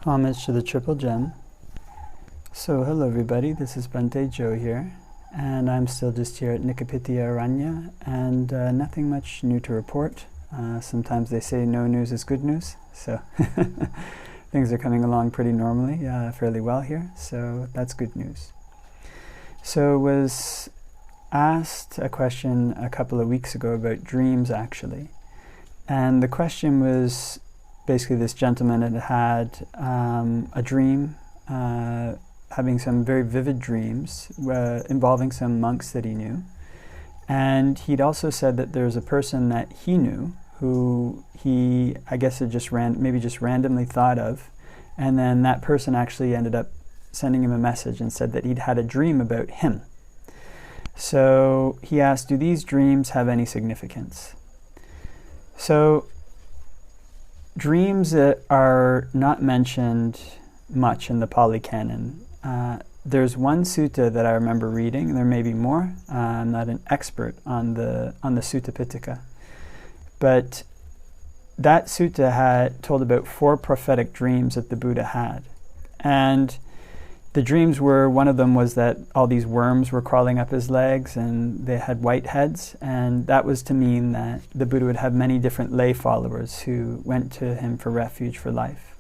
Homage to the Triple Gem. So hello everybody, this is Bhante Joe here, and I'm still just here at Nikapitiya Aranya, and nothing much new to report. Sometimes they say no news is good news, so things are coming along pretty normally, fairly well here, so that's good news. So was asked a question a couple of weeks ago about dreams actually, and the question was basically this gentleman had a dream, having some very vivid dreams involving some monks that he knew. And he'd also said that there was a person that he knew who he, I guess, had just randomly thought of. And then that person actually ended up sending him a message and said that he'd had a dream about him. So he asked, do these dreams have any significance? So dreams that are not mentioned much in the Pali Canon. There's one sutta that I remember reading, and there may be more. I'm not an expert on the Sutta Pitaka. But that sutta had told about 4 prophetic dreams that the Buddha had. And the dreams were, one of them was that all these worms were crawling up his legs and they had white heads, and that was to mean that the Buddha would have many different lay followers who went to him for refuge for life.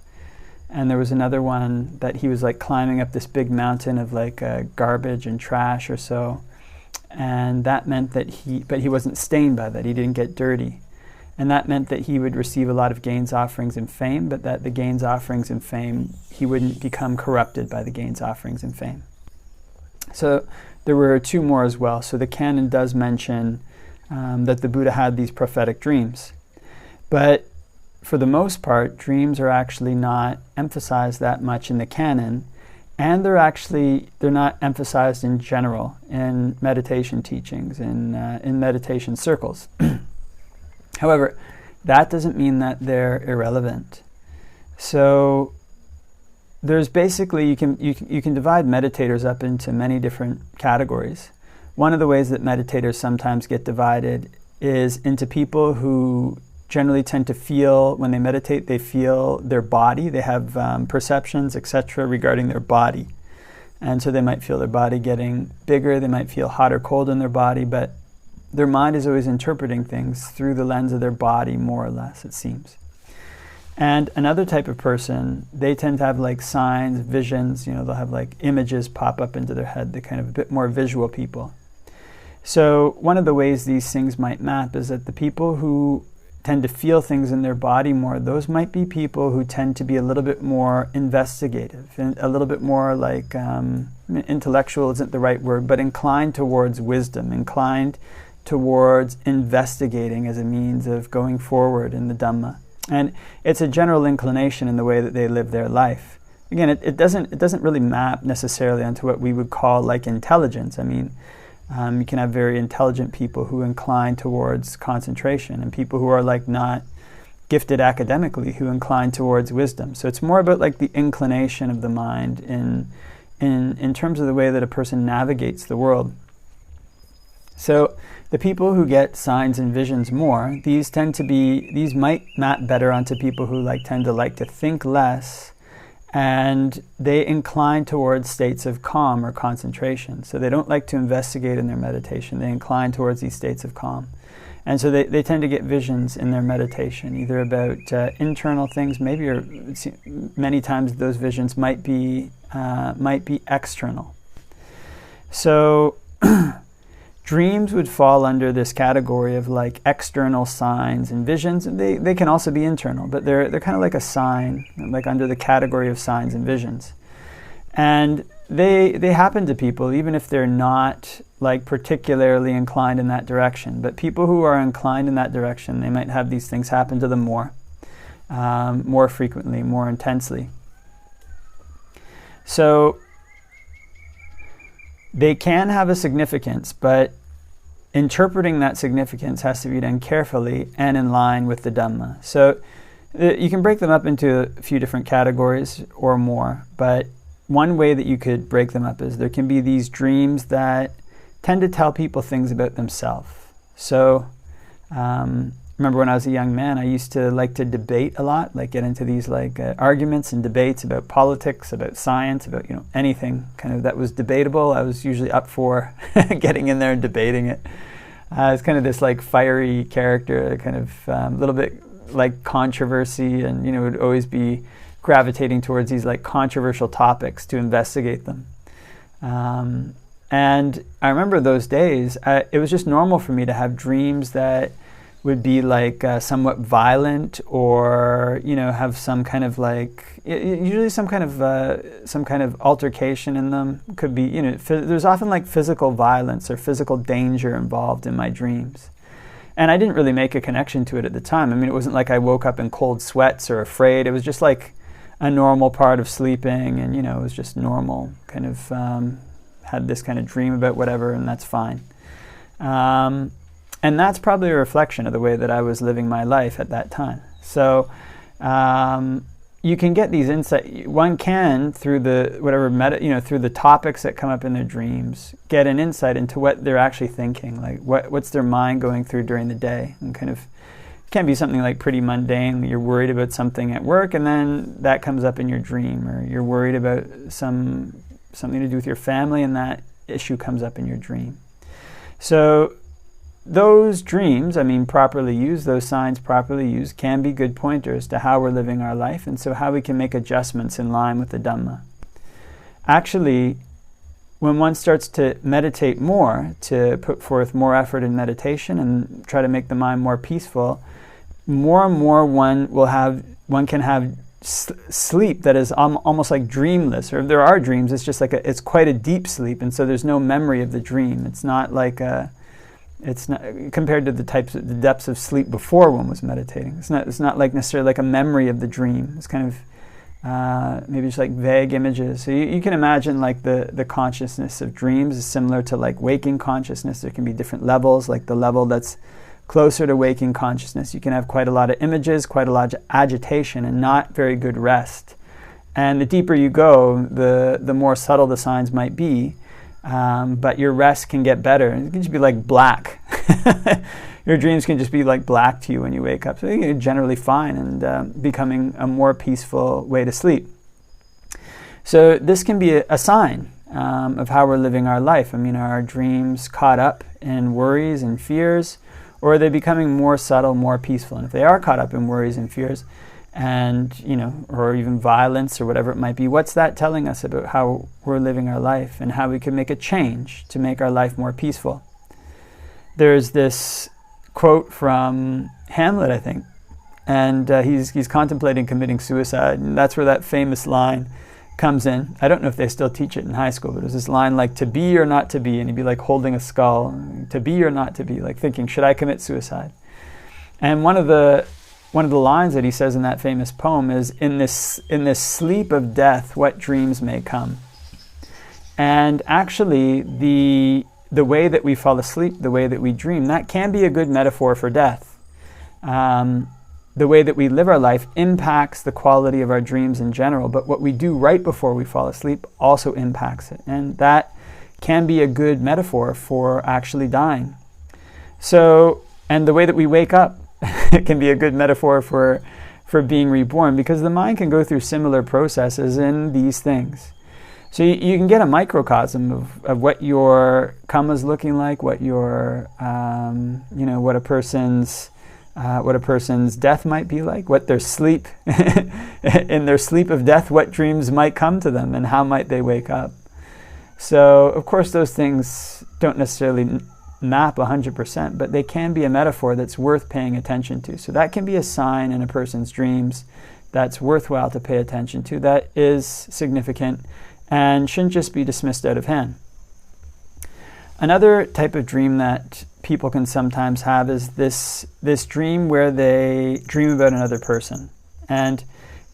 And there was another one that he was like climbing up this big mountain of like garbage and trash or so, and that meant that he wasn't stained by that, he didn't get dirty. And that meant that he would receive a lot of gains, offerings, and fame, but that the gains, offerings, and fame, he wouldn't become corrupted by the gains, offerings, and fame. So there were 2 more as well. So the canon does mention that the Buddha had these prophetic dreams. But for the most part, dreams are actually not emphasized that much in the canon, and they're not emphasized in general in meditation teachings, in meditation circles. However, that doesn't mean that they're irrelevant. So there's basically, you can divide meditators up into many different categories. One of the ways that meditators sometimes get divided is into people who generally tend to feel, when they meditate, they feel their body. They have perceptions, etc., regarding their body. And so they might feel their body getting bigger, they might feel hot or cold in their body, but their mind is always interpreting things through the lens of their body, more or less, it seems. And another type of person, they tend to have like signs, visions, they'll have like images pop up into their head. They're kind of a bit more visual people. So one of the ways these things might map is that the people who tend to feel things in their body more, those might be people who tend to be a little bit more investigative, and a little bit more like, intellectual isn't the right word, but inclined towards wisdom, inclined towards investigating as a means of going forward in the Dhamma. And it's a general inclination in the way that they live their life. Again, it doesn't really map necessarily onto what we would call like intelligence. I mean, you can have very intelligent people who incline towards concentration, and people who are like not gifted academically who incline towards wisdom. So it's more about like the inclination of the mind in terms of the way that a person navigates the world. So the people who get signs and visions more, these might map better onto people who tend to think less, and they incline towards states of calm or concentration. So they don't like to investigate in their meditation. They incline towards these states of calm. And so they tend to get visions in their meditation, either about internal things, maybe, or many times those visions might be external. So dreams would fall under this category of like external signs and visions, and they can also be internal, but they're kind of like a sign, like under the category of signs and visions. And they happen to people even if they're not like particularly inclined in that direction. But people who are inclined in that direction, they might have these things happen to them more frequently, more intensely. So they can have a significance, but interpreting that significance has to be done carefully and in line with the Dhamma. So you can break them up into a few different categories or more, but one way that you could break them up is there can be these dreams that tend to tell people things about themselves. So remember when I was a young man, I used to like to debate a lot, like get into these like arguments and debates about politics, about science, about anything kind of that was debatable. I was usually up for getting in there and debating it. It's kind of this like fiery character, kind of a little bit like controversy, and would always be gravitating towards these like controversial topics to investigate them. And I remember those days, it was just normal for me to have dreams that would be like somewhat violent, or have some kind of like usually some kind of altercation in them. Could be there's often like physical violence or physical danger involved in my dreams, and I didn't really make a connection to it at the time. I mean, it wasn't like I woke up in cold sweats or afraid. It was just like a normal part of sleeping, and it was just normal. Kind of had this kind of dream about whatever, and that's fine. And that's probably a reflection of the way that I was living my life at that time. So you can get these insights. One can, through the through the topics that come up in their dreams, get an insight into what they're actually thinking, like what's their mind going through during the day. And kind of it can be something like pretty mundane. You're worried about something at work, and then that comes up in your dream, or you're worried about something to do with your family, and that issue comes up in your dream. So those dreams, properly used, those signs properly used, can be good pointers to how we're living our life, and so how we can make adjustments in line with the Dhamma. Actually, when one starts to meditate more, to put forth more effort in meditation and try to make the mind more peaceful, more and more one can have sleep that is almost like dreamless. Or if there are dreams, it's just like it's quite a deep sleep, and so there's no memory of the dream. It's not like it's not compared to the depths of sleep before one was meditating. It's not like necessarily like a memory of the dream. It's kind of maybe just like vague images. So you can imagine like the consciousness of dreams is similar to like waking consciousness. There can be different levels. Like the level that's closer to waking consciousness, you can have quite a lot of images, quite a lot of agitation, and not very good rest. And the deeper you go, the more subtle the signs might be. But your rest can get better. It can just be like black. Your dreams can just be like black to you when you wake up. So you're generally fine, and becoming a more peaceful way to sleep. So this can be a sign of how we're living our life. Are our dreams caught up in worries and fears, or are they becoming more subtle, more peaceful? And if they are caught up in worries and fears, and or even violence or whatever it might be, what's that telling us about how we're living our life and how we can make a change to make our life more peaceful? There's this quote from Hamlet, I think, and he's contemplating committing suicide, and that's where that famous line comes in. I don't know if they still teach it in high school, but there's this line like, to be or not to be, and he'd be like holding a skull, to be or not to be, like thinking, should I commit suicide? And one of the lines that he says in that famous poem is, in this sleep of death, what dreams may come. And actually, the way that we fall asleep, the way that we dream, that can be a good metaphor for death. The way that we live our life impacts the quality of our dreams in general, but what we do right before we fall asleep also impacts it. And that can be a good metaphor for actually dying. So, and the way that we wake up, it can be a good metaphor for being reborn, because the mind can go through similar processes in these things. So you can get a microcosm of what your karma is looking like, what your what a person's death might be like, what their sleep in their sleep of death, what dreams might come to them, and how might they wake up. So of course those things don't necessarily map 100%, but they can be a metaphor that's worth paying attention to. So that can be a sign in a person's dreams that's worthwhile to pay attention to, that is significant and shouldn't just be dismissed out of hand. Another type of dream that people can sometimes have is this dream where they dream about another person and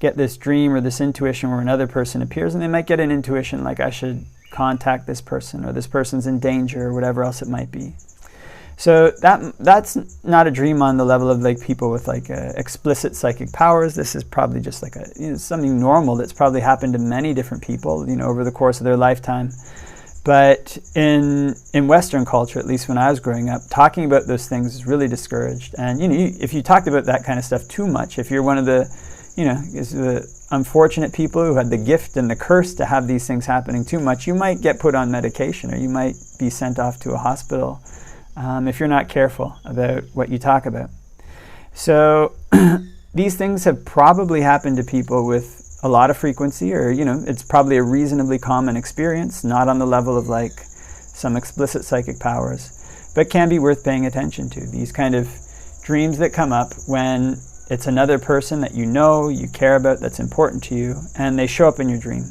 get this dream or this intuition where another person appears, and they might get an intuition like, I should contact this person, or this person's in danger, or whatever else it might be. So that's not a dream on the level of like people with like explicit psychic powers. This is probably just like something normal that's probably happened to many different people over the course of their lifetime. But in Western culture, at least when I was growing up, talking about those things is really discouraged. And if you talked about that kind of stuff too much, if you're one of the the unfortunate people who had the gift and the curse to have these things happening too much, you might get put on medication, or you might be sent off to a hospital if you're not careful about what you talk about. So these things have probably happened to people with a lot of frequency, or it's probably a reasonably common experience, not on the level of like some explicit psychic powers, but can be worth paying attention to. These kind of dreams that come up when it's another person that you care about, that's important to you, and they show up in your dream.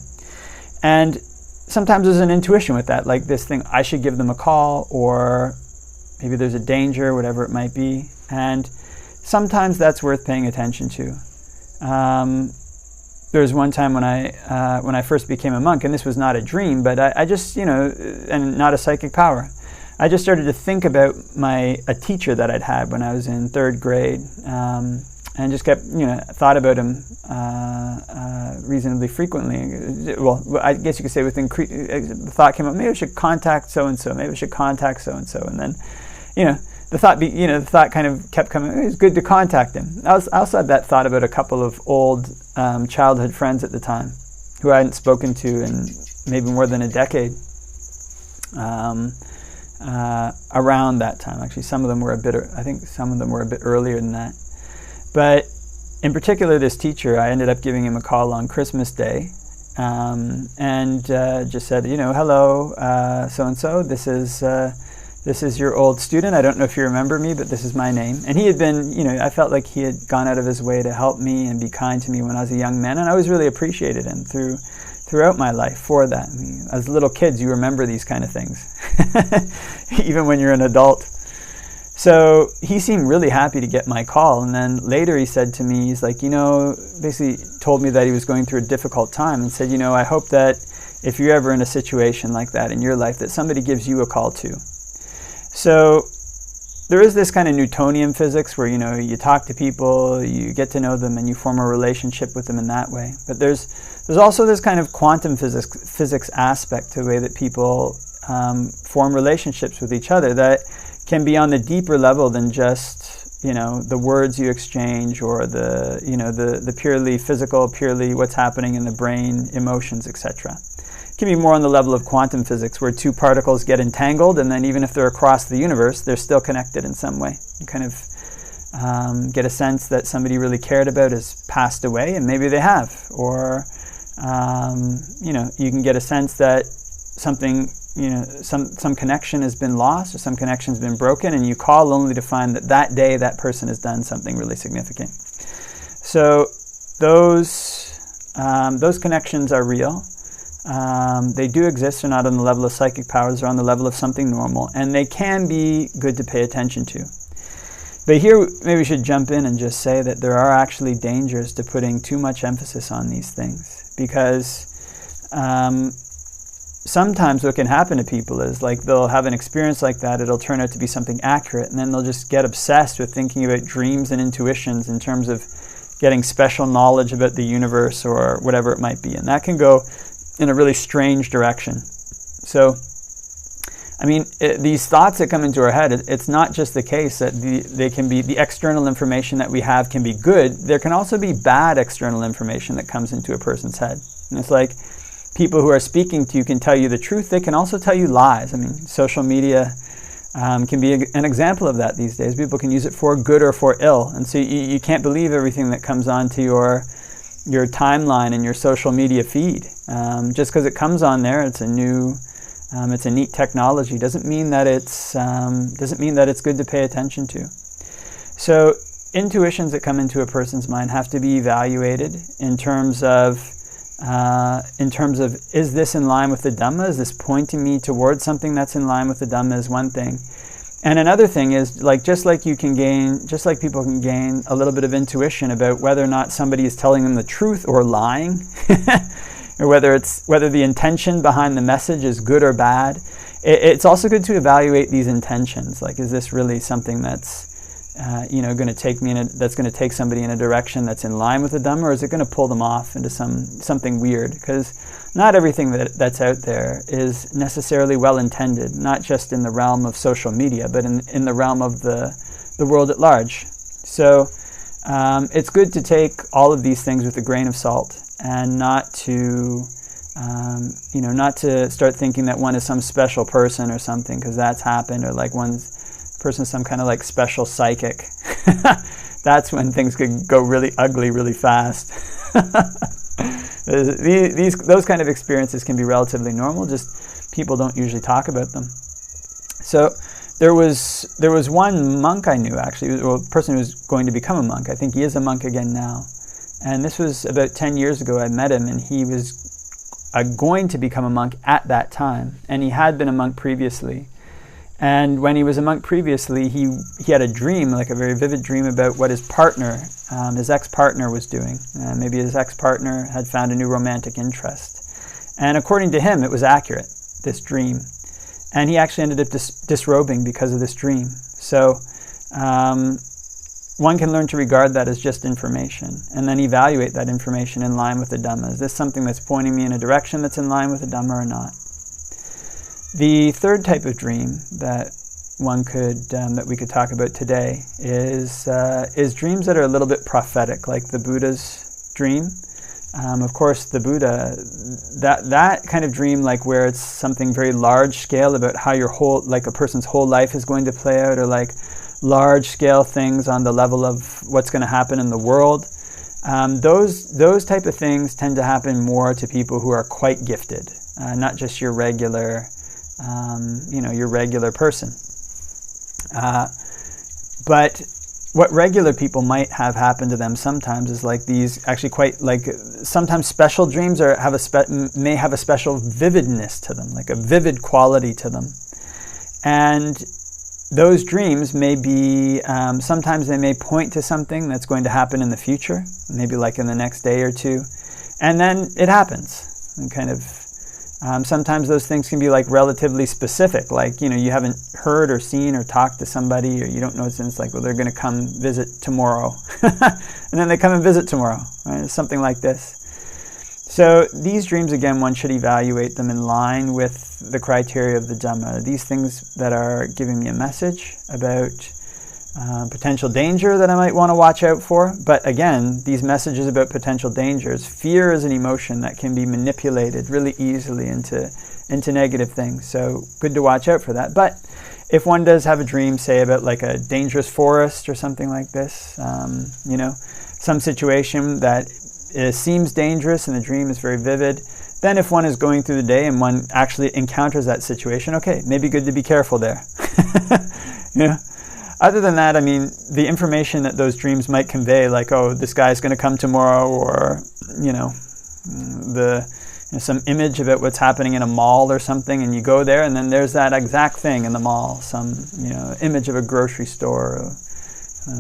And sometimes there's an intuition with that, like this thing, I should give them a call, or maybe there's a danger, whatever it might be. And sometimes that's worth paying attention to. There was one time when I first became a monk, and this was not a dream, but I just, and not a psychic power. I just started to think about a teacher that I'd had when I was in 3rd grade, and just kept, thought about him reasonably frequently. Well, I guess you could say the thought came up, maybe I should contact so-and-so, maybe I should contact so-and-so, and then, the thought kind of kept coming. It was good to contact him. I also had that thought about a couple of old childhood friends at the time who I hadn't spoken to in maybe more than a decade. Around that time, actually, some of them were a bit earlier than that. But in particular, this teacher, I ended up giving him a call on Christmas Day, and just said, hello, so and so. This is your old student. I don't know if you remember me, but this is my name. And he had been, I felt like he had gone out of his way to help me and be kind to me when I was a young man. And I always really appreciated him throughout my life for that. I mean, as little kids, you remember these kind of things, even when you're an adult. So he seemed really happy to get my call. And then later he said to me, he's like, basically told me that he was going through a difficult time and said, I hope that if you're ever in a situation like that in your life, that somebody gives you a call too. So there is this kind of Newtonian physics where, you talk to people, you get to know them, and you form a relationship with them in that way. But there's also this kind of quantum physics aspect to the way that people form relationships with each other that can be on the deeper level than just, the words you exchange, or the purely physical, purely what's happening in the brain, emotions, etc. Can be more on the level of quantum physics, where two particles get entangled, and then even if they're across the universe, they're still connected in some way. You kind of get a sense that somebody really cared about has passed away, and maybe they have. Or, you can get a sense that something, some connection has been lost, or some connection has been broken, and you call only to find that day that person has done something really significant. So those connections are real. They do exist. They're not on the level of psychic powers. They're on the level of something normal, and they can be good to pay attention to. But here, maybe we should jump in and just say that there are actually dangers to putting too much emphasis on these things, because sometimes what can happen to people is, like, they'll have an experience like that, it'll turn out to be something accurate, and then they'll just get obsessed with thinking about dreams and intuitions in terms of getting special knowledge about the universe or whatever it might be, and that can go in a really strange direction. So, I mean, these thoughts that come into our head, it's not just the case that they can be, the external information that we have can be good. There can also be bad external information that comes into a person's head. And it's like, people who are speaking to you can tell you the truth. They can also tell you lies. I mean, social media can be an example of that these days. People can use it for good or for ill. And so you can't believe everything that comes onto your timeline and your social media feed. Just because it comes on there, it's a neat technology. Doesn't mean that it's good to pay attention to. So intuitions that come into a person's mind have to be evaluated in terms of is this in line with the Dhamma? Is this pointing me towards something that's in line with the Dhamma? Is one thing. And another thing is, just like people can gain a little bit of intuition about whether or not somebody is telling them the truth or lying, or whether the intention behind the message is good or bad. It's also good to evaluate these intentions. Like, is this really something that's going to take me that's going to take somebody in a direction that's in line with the Dhamma, or is it going to pull them off into something weird? Because not everything that's out there is necessarily well intended, not just in the realm of social media, but in the realm of the world at large. So it's good to take all of these things with a grain of salt, and not to not to start thinking that one is some special person or something, because that's happened, or like one's person is some kind of like special psychic. That's when things could go really ugly really fast. Those kind of experiences can be relatively normal, just people don't usually talk about them. So there was one monk I knew, actually, a person who was going to become a monk. I think he is a monk again now. And this was about 10 years ago. I met him, and he was going to become a monk at that time. And he had been a monk previously. And when he was a monk previously, he had a dream, like a very vivid dream, about what his partner, his ex-partner, was doing. Maybe his ex-partner had found a new romantic interest. And according to him, it was accurate, this dream. And he actually ended up disrobing because of this dream. So one can learn to regard that as just information, and then evaluate that information in line with the Dhamma. Is this something that's pointing me in a direction that's in line with the Dhamma or not? The third type of dream that that we could talk about today is dreams that are a little bit prophetic, like the Buddha's dream. Of course, the Buddha, that kind of dream, like where it's something very large scale about how a person's whole life is going to play out, or like large scale things on the level of what's going to happen in the world. Those type of things tend to happen more to people who are quite gifted, not just your regular person. But what regular people might have happen to them sometimes is like these actually quite like sometimes special dreams may have a special vividness to them, like a vivid quality to them. And those dreams may be, sometimes they may point to something that's going to happen in the future, maybe like in the next day or two. And then it happens. And kind of, sometimes those things can be like relatively specific, like, you haven't heard or seen or talked to somebody, or you don't know, it's like, well, they're going to come visit tomorrow. And then they come and visit tomorrow, right? Something like this. So these dreams, again, one should evaluate them in line with the criteria of the Dhamma. These things that are giving me a message about potential danger that I might want to watch out for. But again, these messages about potential dangers, fear is an emotion that can be manipulated really easily into negative things. So good to watch out for that. But if one does have a dream, say about like a dangerous forest or something like this, some situation that seems dangerous and the dream is very vivid, then if one is going through the day and one actually encounters that situation, okay, maybe good to be careful there. Other than that, I mean, the information that those dreams might convey, like, oh, this guy's going to come tomorrow, or, some image about what's happening in a mall or something, and you go there and then there's that exact thing in the mall, some, image of a grocery store, or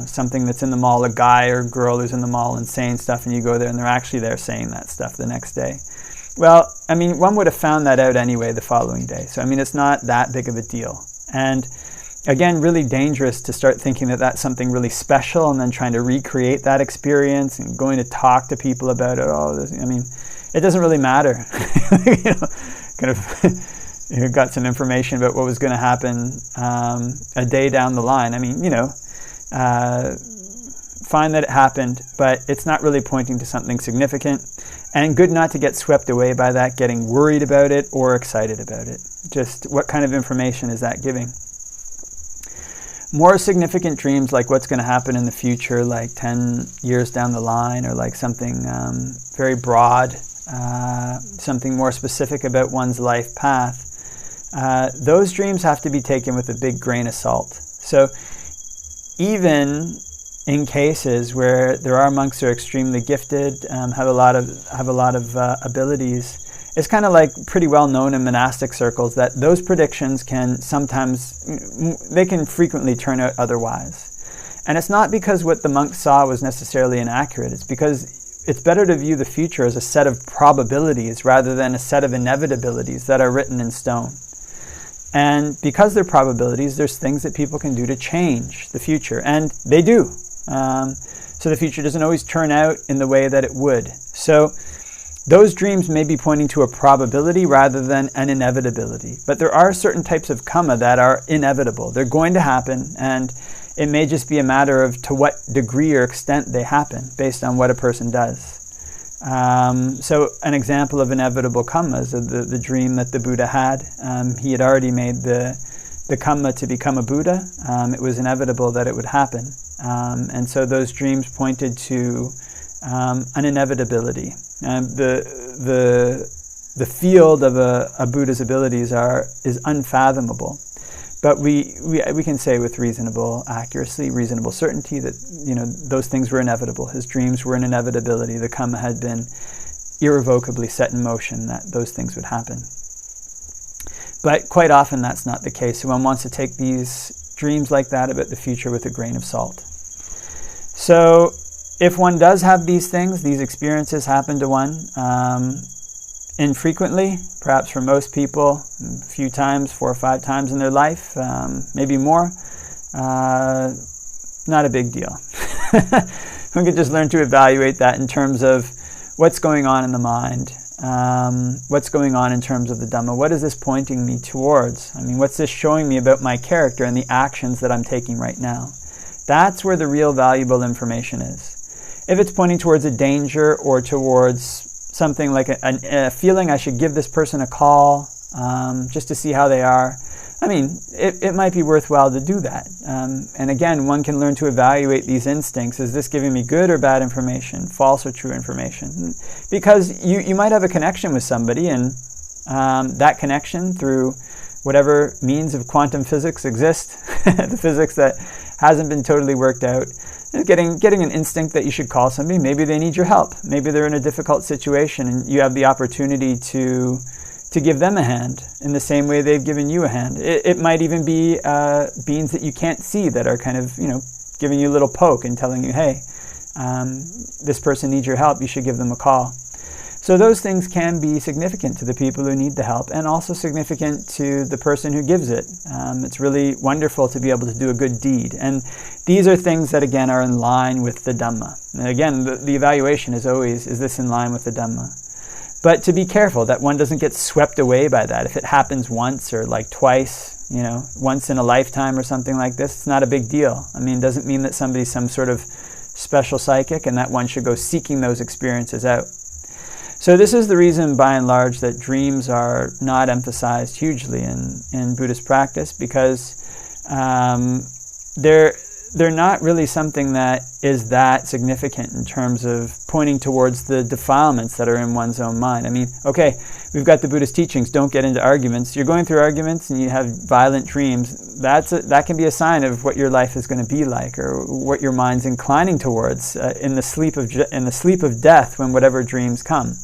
something that's in the mall, a guy or girl who's in the mall and saying stuff, and you go there and they're actually there saying that stuff the next day. Well, I mean, one would have found that out anyway the following day. So, I mean, it's not that big of a deal. And again, really dangerous to start thinking that that's something really special and then trying to recreate that experience and going to talk to people about it. It doesn't really matter. Got some information about what was going to happen a day down the line. I mean, fine that it happened, but it's not really pointing to something significant. And good not to get swept away by that, getting worried about it or excited about it. Just what kind of information is that giving? More significant dreams, like what's going to happen in the future, like 10 years down the line, or like something very broad, something more specific about one's life path, those dreams have to be taken with a big grain of salt. So even in cases where there are monks who are extremely gifted, have a lot of abilities, it's kind of like pretty well known in monastic circles that those predictions can frequently turn out otherwise. And it's not because what the monk saw was necessarily inaccurate. It's because it's better to view the future as a set of probabilities rather than a set of inevitabilities that are written in stone. And because they're probabilities, there's things that people can do to change the future. And they do. So the future doesn't always turn out in the way that it would. So those dreams may be pointing to a probability rather than an inevitability. But there are certain types of karma that are inevitable. They're going to happen, and it may just be a matter of to what degree or extent they happen based on what a person does. So an example of inevitable karma is the dream that the Buddha had. He had already made the karma to become a Buddha. It was inevitable that it would happen. And so those dreams pointed to an inevitability. The field of a Buddha's abilities is unfathomable. But we can say with reasonable accuracy, reasonable certainty that those things were inevitable. His dreams were an inevitability. The karma had been irrevocably set in motion that those things would happen. But quite often that's not the case. So one wants to take these dreams like that about the future with a grain of salt. So if one does have these things, these experiences happen to one infrequently, perhaps for most people, a few times, 4 or 5 times in their life, maybe more, not a big deal. We can just learn to evaluate that in terms of what's going on in the mind, what's going on in terms of the Dhamma. What is this pointing me towards? I mean, what's this showing me about my character and the actions that I'm taking right now? That's where the real valuable information is. If it's pointing towards a danger or towards something like a feeling I should give this person a call just to see how they are, I mean, it might be worthwhile to do that. And again, one can learn to evaluate these instincts. Is this giving me good or bad information, false or true information? Because you might have a connection with somebody, and that connection through whatever means of quantum physics exist, the physics that hasn't been totally worked out, getting an instinct that you should call somebody. Maybe they need your help. Maybe they're in a difficult situation and you have the opportunity to give them a hand in the same way they've given you a hand. It might even be beings that you can't see that are kind of, giving you a little poke and telling you, hey, this person needs your help, you should give them a call. So those things can be significant to the people who need the help and also significant to the person who gives it. It's really wonderful to be able to do a good deed. And these are things that, again, are in line with the Dhamma. And again, the evaluation is always, is this in line with the Dhamma? But to be careful that one doesn't get swept away by that. If it happens once or like twice, once in a lifetime or something like this, it's not a big deal. I mean, it doesn't mean that somebody's some sort of special psychic and that one should go seeking those experiences out. So this is the reason, by and large, that dreams are not emphasized hugely in Buddhist practice, because they're not really something that is that significant in terms of pointing towards the defilements that are in one's own mind. I mean, okay, we've got the Buddhist teachings, don't get into arguments. You're going through arguments and you have violent dreams. That can be a sign of what your life is going to be like, or what your mind's inclining towards in the sleep of death when whatever dreams come.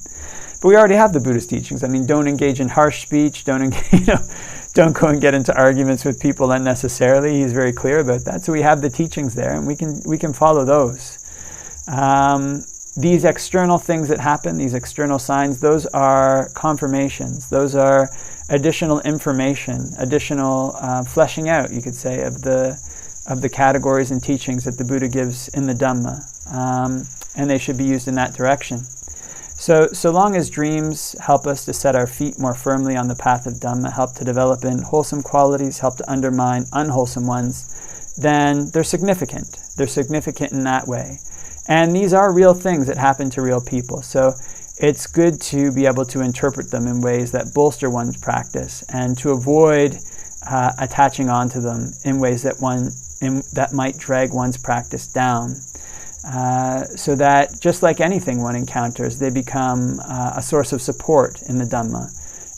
But we already have the Buddhist teachings. I mean, don't engage in harsh speech. Don't go and get into arguments with people unnecessarily. He's very clear about that. So we have the teachings there, and we can follow those. These external things that happen, these external signs, those are confirmations. Those are additional information, additional fleshing out, you could say, of the categories and teachings that the Buddha gives in the Dhamma, and they should be used in that direction. So long as dreams help us to set our feet more firmly on the path of Dhamma, help to develop in wholesome qualities, help to undermine unwholesome ones, then they're significant. They're significant in that way. And these are real things that happen to real people. So it's good to be able to interpret them in ways that bolster one's practice and to avoid attaching onto them in ways that might drag one's practice down. So that, just like anything one encounters, they become a source of support in the Dhamma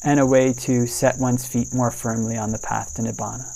and a way to set one's feet more firmly on the path to Nibbana.